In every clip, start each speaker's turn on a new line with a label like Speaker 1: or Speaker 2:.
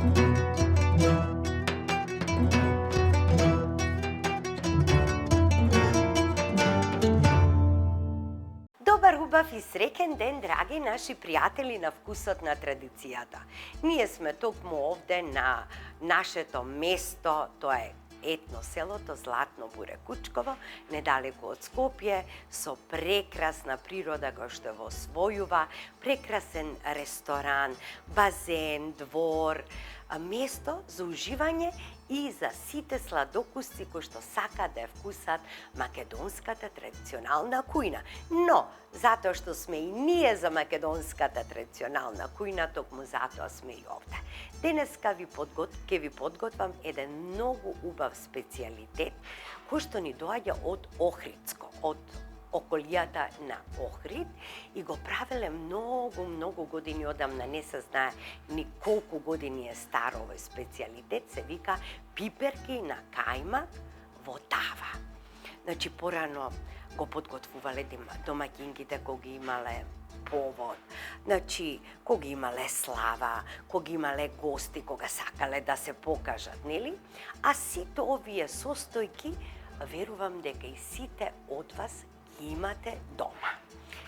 Speaker 1: Добар, убав и среќен ден, драги наши пријатели на вкусот на традицијата. Ние сме токму овде на нашето место, тоа е етно селото Златно Буре Кучково, недалеку од Скопје, со прекрасна природа која што во својува, прекрасен ресторан, базен, двор, место за уживање и за сите сладокусци кои што сакаат да ја вкусат македонската традиционална кујна. Но, затоа што сме и ние за македонската традиционална кујна, токму затоа сме и овде. Денеска ќе ви подготвам еден многу убав специјалитет кој што ни доаѓа од Охридско, од околијата на Охрид, и го правеле многу години одамна, не се знае ни колку години е стар овој специјалитет, се вика пиперки на кајмак во тава. Значи, порано го подготвувале домаќинките кога ги имале повод, значи, кога имале слава, кога имале гости, кога сакале да се покажат, нели? А сите овие состојки, верувам дека и сите од вас ги имате дома.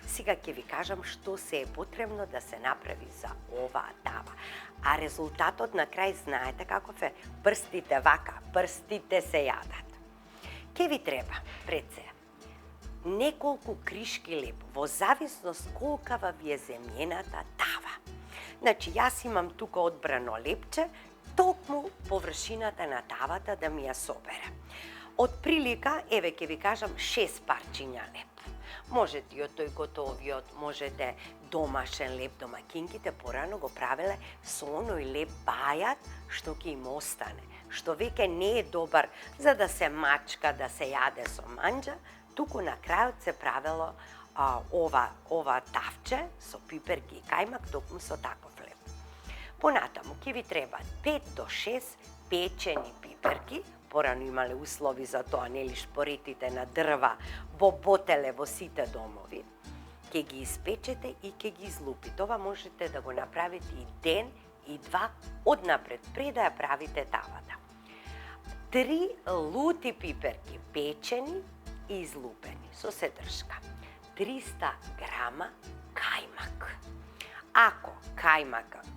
Speaker 1: Сега ќе ви кажам што се е потребно да се направи за оваа тава. А резултатот на крај знаете каков е? Прстите вака, прстите се јадат. Ке ви треба пред се неколку кришки леп, во зависност колкава ви е земјената тава. Значи, јас имам тука одбрано лепче, токму површината на тавата да ми ја собере. Од прилика, еве ќе ви кажам 6 парчиња леп. Можете и од тој готовиот, можете домашен леп, домаќинките порано го правеле со оној леп бајат што ќе им остане, што веќе не е добар за да се мачка, да се јаде со манџа, туку на крајот се правело ова тавче со пиперки и кајмак, токму со таков леп. Понатаму ќе ви требаат 5 до 6 печени пиперки. Порано имале услови за тоа, нели, шпоретите на дрва, боботеле во сите домови. Ке ги испечете и ке ги излупите. Ова можете да го направите и ден и два однапред, пред да ја правите тавата. 3 лути пиперки печени и излупени со седршка. 300 грама кајмак. Ако кајмакот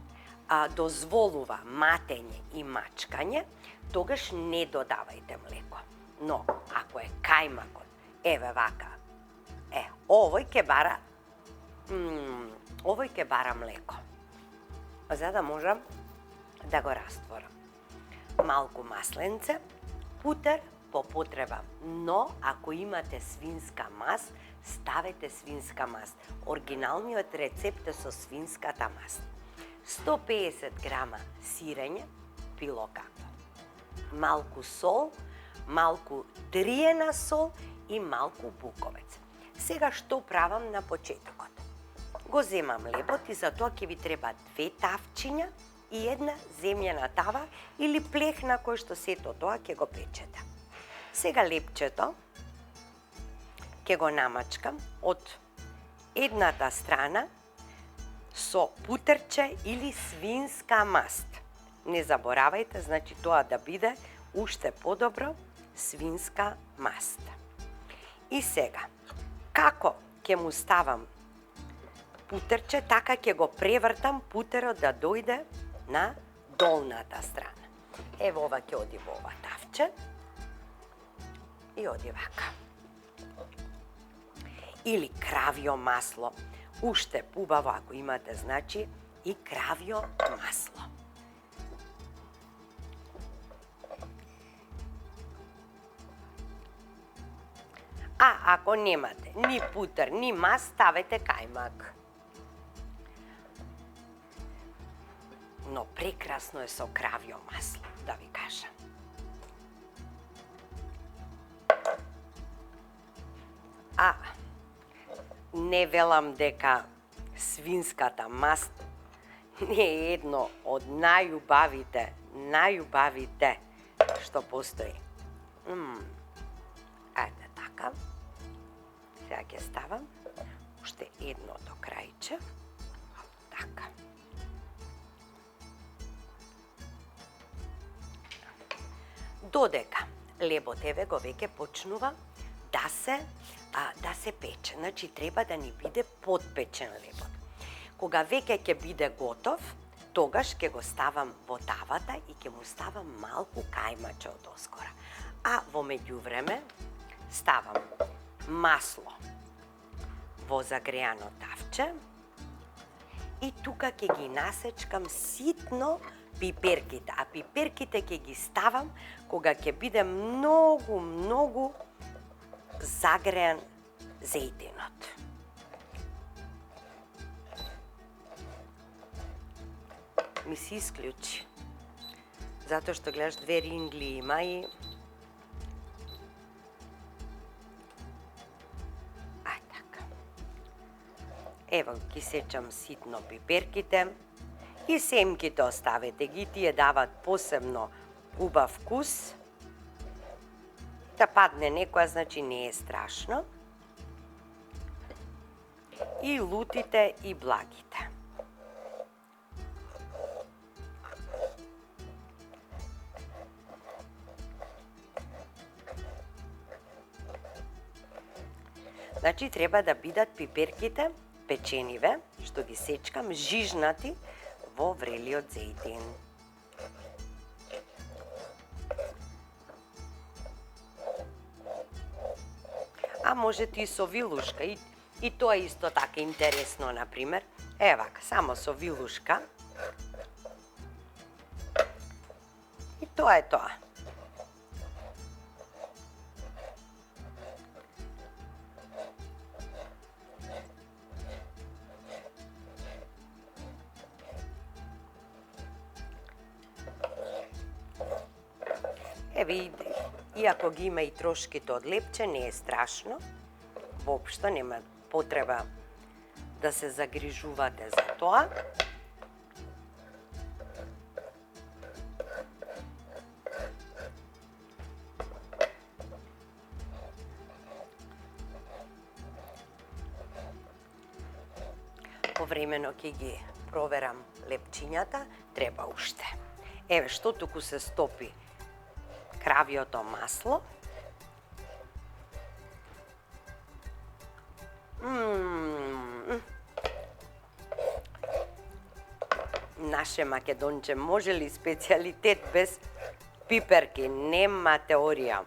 Speaker 1: дозволува матење и мачкање, тогаш не додавајте млеко. Но, ако е кајмакот, еве вака, овој ќе бара млеко, за да можам да го растворам. Малку масленце, путер по потреба, но ако имате свинска маст, ставете свинска маст. Оригиналниот рецепт е со свинската маст. 150 грама сирење, било какво. Малку сол, малку триена сол и малку буковец. Сега што правам на почетокот? Го земам лебот и за тоа ќе ви треба 2 тавчиња и една земјена тава или плех на кој што сето тоа ќе го печете. Сега лепчето ќе го намачкам од едната страна со путерче или свинска маст. Не заборавајте, значи тоа да биде уште подобро свинска маст. И сега, како ќе му ставам путерче, така ќе го превртам путерот да дојде на долната страна. Ево ова ќе оди во ова тавче и оди вака. Или кравјо масло, уште убаво ако имате, значи, и кравјо масло. А ако немате ни путер, ни маст, ставете кајмак. Но прекрасно е со кравјо масло, да ви кажам. А не велам дека свинската маст не е едно од најубавите што постои. Ајде така. Сега ќе ставам уште едното крајче. Така. Додека лебот еве го веќе почнува да се пече. Значи треба да ни биде подпечен лебот. Кога веќе ќе биде готов, тогаш ќе го ставам во тавата и ќе му ставам малку кајмаче од оскора. А во меѓувреме ставам масло во загреано тавче и тука ќе ги насечкам ситно пиперките, а пиперките ќе ги ставам кога ќе биде многу загреан зејтинот. Ми се исклучи, затоа што гледаш две рингли има и така. Ево ги сечам ситно пиперките и семките оставете ги, тие дават посебно убав вкус. Да падне некоја, значи не е страшно. И лутите и благите. Значи треба да бидат пиперките печениве, што ги сечкам, жижнати во врелиот зејтин. А можете и со вилушка, и тоа е исто така интересно, например. Евака, само со вилушка. И тоа е тоа. Еве, иако ги има и трошките од лепче, не е страшно. Воопшто нема потреба да се загрижувате за тоа. Повремено ќе ги проверам лепчињата, треба уште. Еве, што туку се стопи кравиото масло. Наше македонче, може ли специјалитет без пиперки? Нема теорија.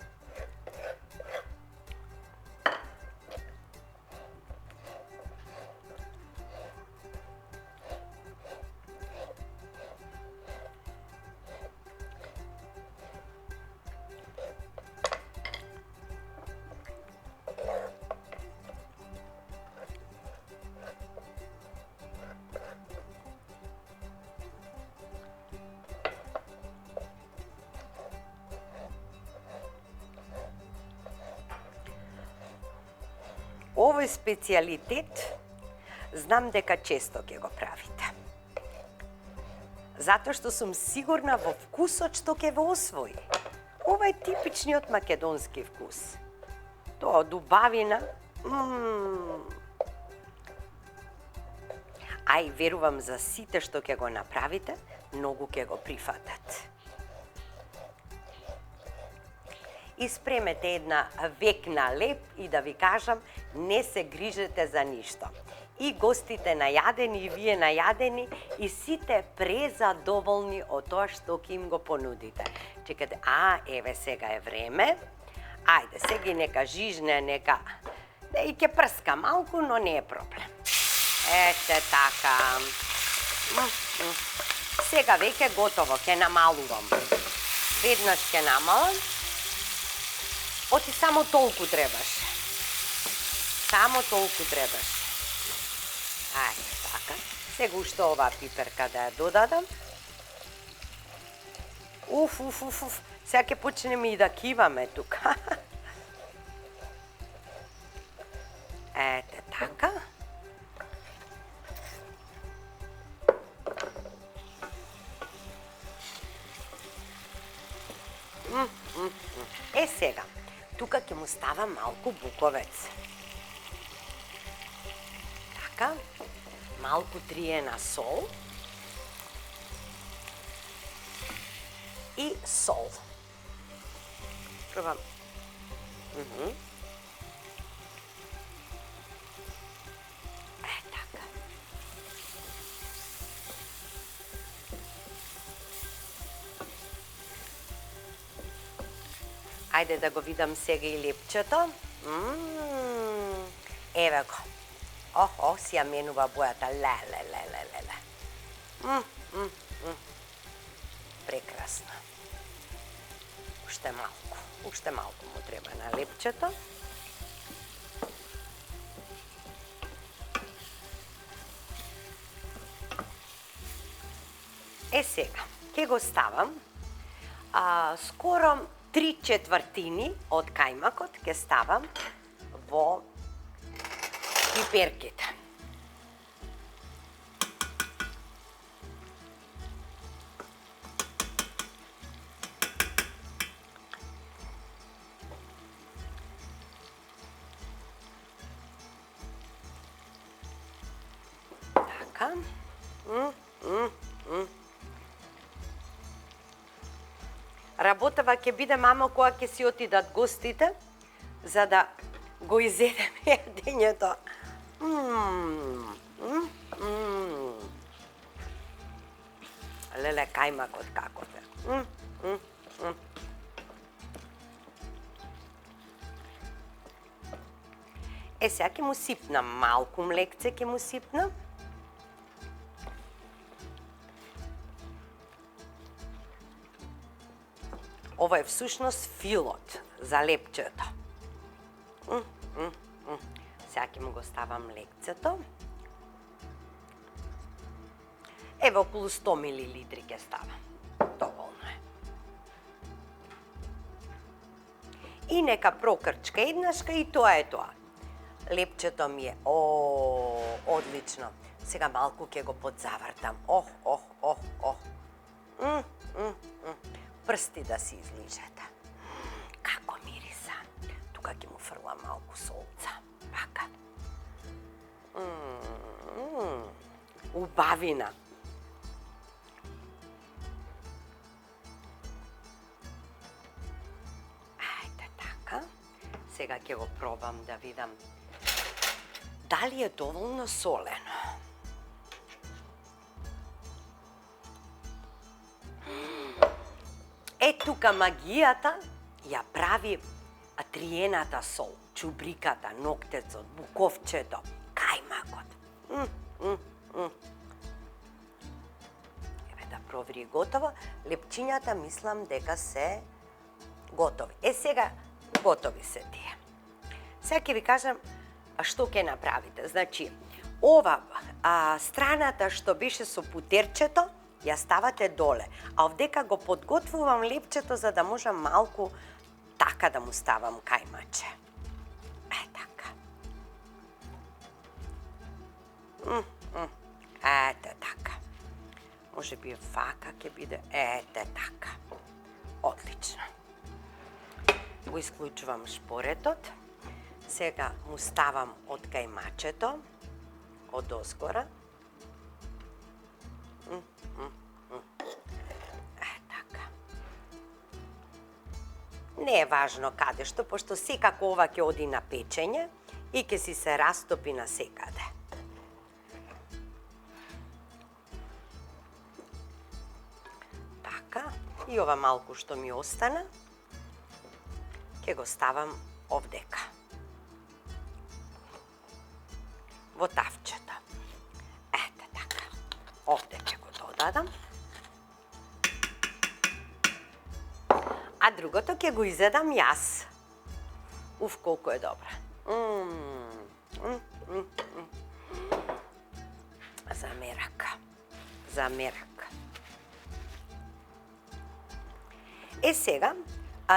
Speaker 1: Овој специјалитет знам дека често ќе го правите. Затоа што сум сигурна во вкусот што ќе ве освои. Ова е типичниот македонски вкус. Тоа од убавина. Ај, верувам за сите што ќе го направите, многу ќе го прифатат. Испремете една векна леп и да ви кажам, не се грижете за ништо. И гостите најадени, и вие најадени, и сите презадоволни од тоа што ќе им го понудите. Чекате, еве сега е време. Ајде, сега нека жижне, нека... И ќе прска малку, но не е проблем. Ете така. Сега веќе готово, ќе намалувам. Веднаш ќе намалам. Оти само толку требаше. Само толку требаше. Ајде, така. Сега уште оваа пиперка да ја додадам. Уф. Сега ќе почнеме и да киваме тука. Ете, така. Сега. Тука ќе му ставам малку буковец. Така, малку триена сол и сол. пробам. Така. Ајде да го видам сега и лепчето. Еве го. Си ја менува бојата. Ле. Прекрасно. Уште малку му треба на лепчето. Сега, ќе го ставам скоро 3/4 од кајмакот ќе ставам во пиперките. Така. Работава ќе биде, мамо, кога ќе си отидат гостите, за да го изедеме јадењето. Леле, кајмакот каков е. Сега ќе му сипнам малку млекце, ќе му сипнам. Ова е всушност филот за лепчето. Сега ќе му го ставам лекцето. Еве околу 100 мл ќе ставам. Доволно е. И нека прокрчка еднашка и тоа е тоа. Лепчето ми е одлично. Сега малку ќе го подзавртам. Прсти да си излижете. Како мириса. Тука ќе му фрлам малку солца. Вака. Убавина. Ајде така. Сега ќе го пробам да видам дали е доволно солено. Тука магијата ја прави триената сол, чубриката, ноктецот, буковчето, кајмакот. Еве да провери готово. Лепчињата мислам дека се готови. Сега готови се тие. Сега ќе ви кажам што ќе направите. Значи, ова страната што беше со путерчето, ја ставате доле, а овдека го подготвувам лепчето за да можам малку така да му ставам кајмаче. Така. Ете така. Може би вака ќе биде. Ете така. Одлично. Го исклучувам шпоретот. Сега му ставам од кајмачето, од озгора. Така. Не е важно каде што, пошто секако ова ќе оди на печење и ќе си се растопи на секаде. Така, и ова малку што ми остана, ќе го ставам овдека. Во тавчето. Ете така. Овде ќе го додадам. А другото ќе го изедам јас. Колку е добра. За мерак. Сега,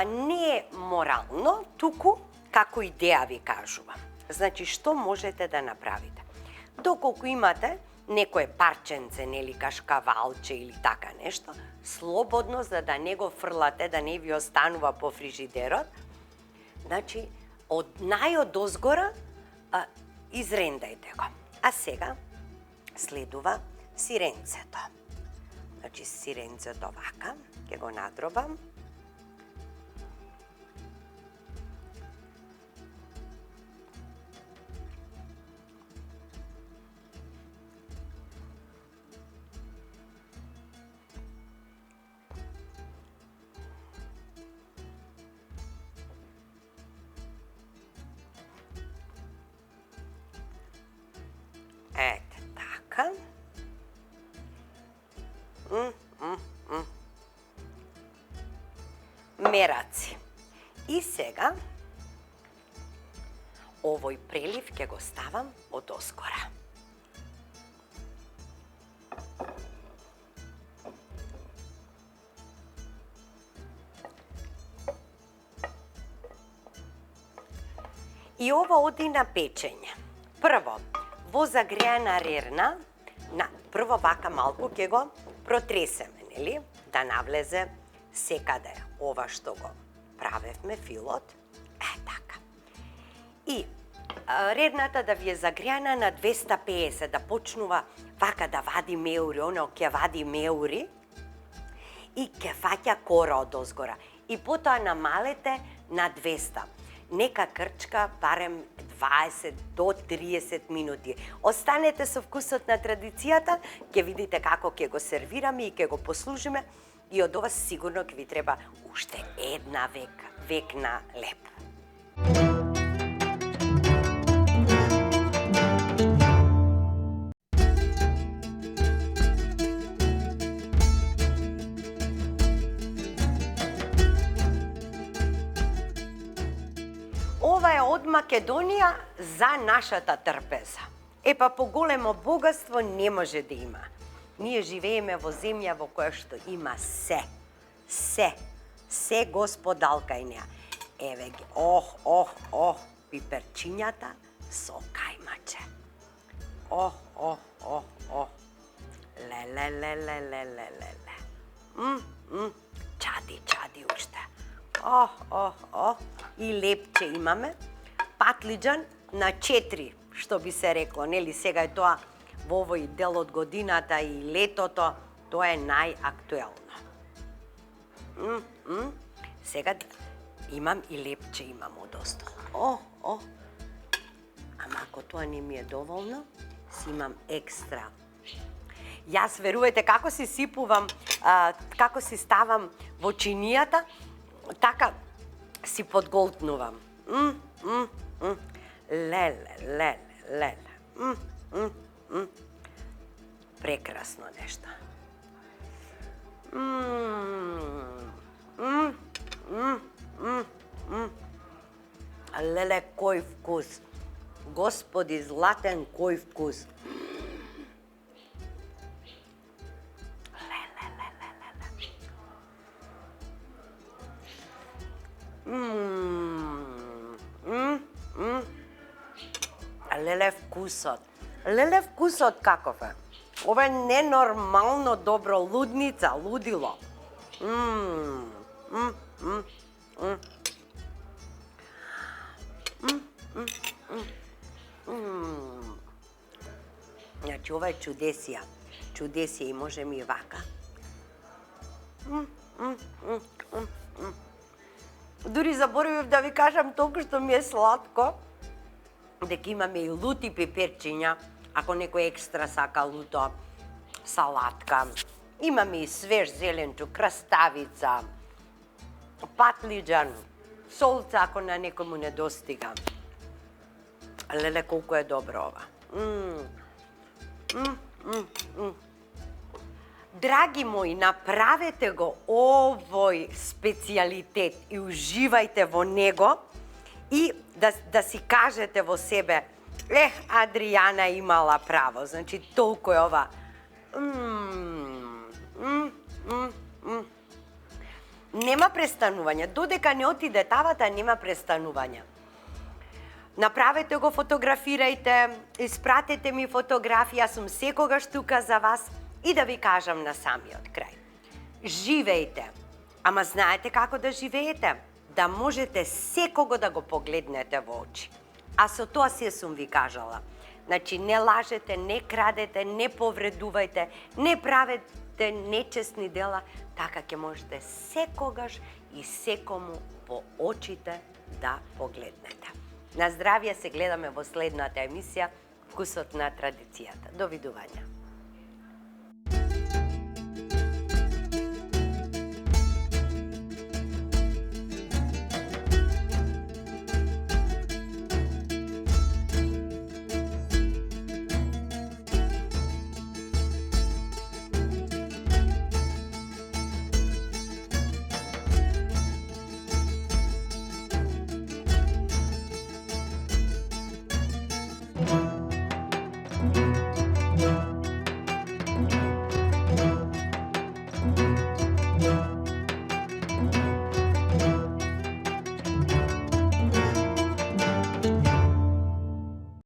Speaker 1: не е морално, туку како идеја ви кажувам. Значи, што можете да направите? Доколку имате некое парченце, нели кашкавалче или така нешто, слободно, за да не го фрлате, да не ви останува по фрижидерот, значи, од најодозгора изрендајте го. А сега следува сиренцето. Значи, сиренцето вака, ќе го надробам. Така. Мераци. И сега овој прелив ќе го ставам од оскора. И ова оди на печење. Прво, во загреана рерна, прво вака малку ќе го протресеме, нели? Да навлезе секаде ова што го правевме, филот. Така. И рерната да ви е загреана на 250, да почнува вака да вади меури, оно ќе вади меури и ќе фаќа кора од озгора. И потоа намалете на 200. Нека крчка барем 20 до 30 минути. Останете со вкусот на традицијата, ќе видите како ќе го сервираме и ќе го послужиме. И од ова сигурно ќе ви треба уште една векна леп. Ова е од Македонија за нашата трпеза. Епа поголемо богатство не може да има. Ние живееме во земја во која што има се. Се господалка и неа. Еве ги, пиперчињата со кајмаче. Ле. Чади уште. И лепче имаме. Патлиџан на 4, што би се рекло, нели сега е тоа во овој дел од годината и летото, тоа е најактуелно. Сега имам и лепче, имам од остало. Ама ако тоа не ми е доволно, си имам екстра. Јас, верувајте, како си сипувам, како си ставам во чинијата, така си подголтнувам. Леле. Прекрасно нешто. Леле, кој вкус. Господи, златен, кој вкус. Леле вкусот каков е. Ова е ненормално добро, лудница, лудило. Значи, ова е чудесија. Чудесија и можеме и вака. Дури заборавив да ви кажам толку што ми е сладко, дека имаме и лути пеперчиња, ако некој екстра сака луто, салатка. Имаме и свеж зеленчук, краставица, патлиџан, солца ако на некому недостига. Леле, колку е добро ова. Драги мои, направете го овој специјалитет и уживајте во него и да си кажете во себе, Адријана имала право, значи толку е ова. Нема престанување, додека не отиде тавата, нема престанување. Направете го, фотографирајте, испратете ми фотографија, сум секогаш тука за вас и да ви кажам на самиот крај. Живејте, ама знаете како да живеете? Да можете секого да го погледнете во очи. А со тоа се сум ви кажала. Значи, не лажете, не крадете, не повредувајте, не правете нечестни дела, така ќе можете секогаш и секому во очите да погледнете. На здравје, се гледаме во следната емисија Вкусот на традицијата. Довидување.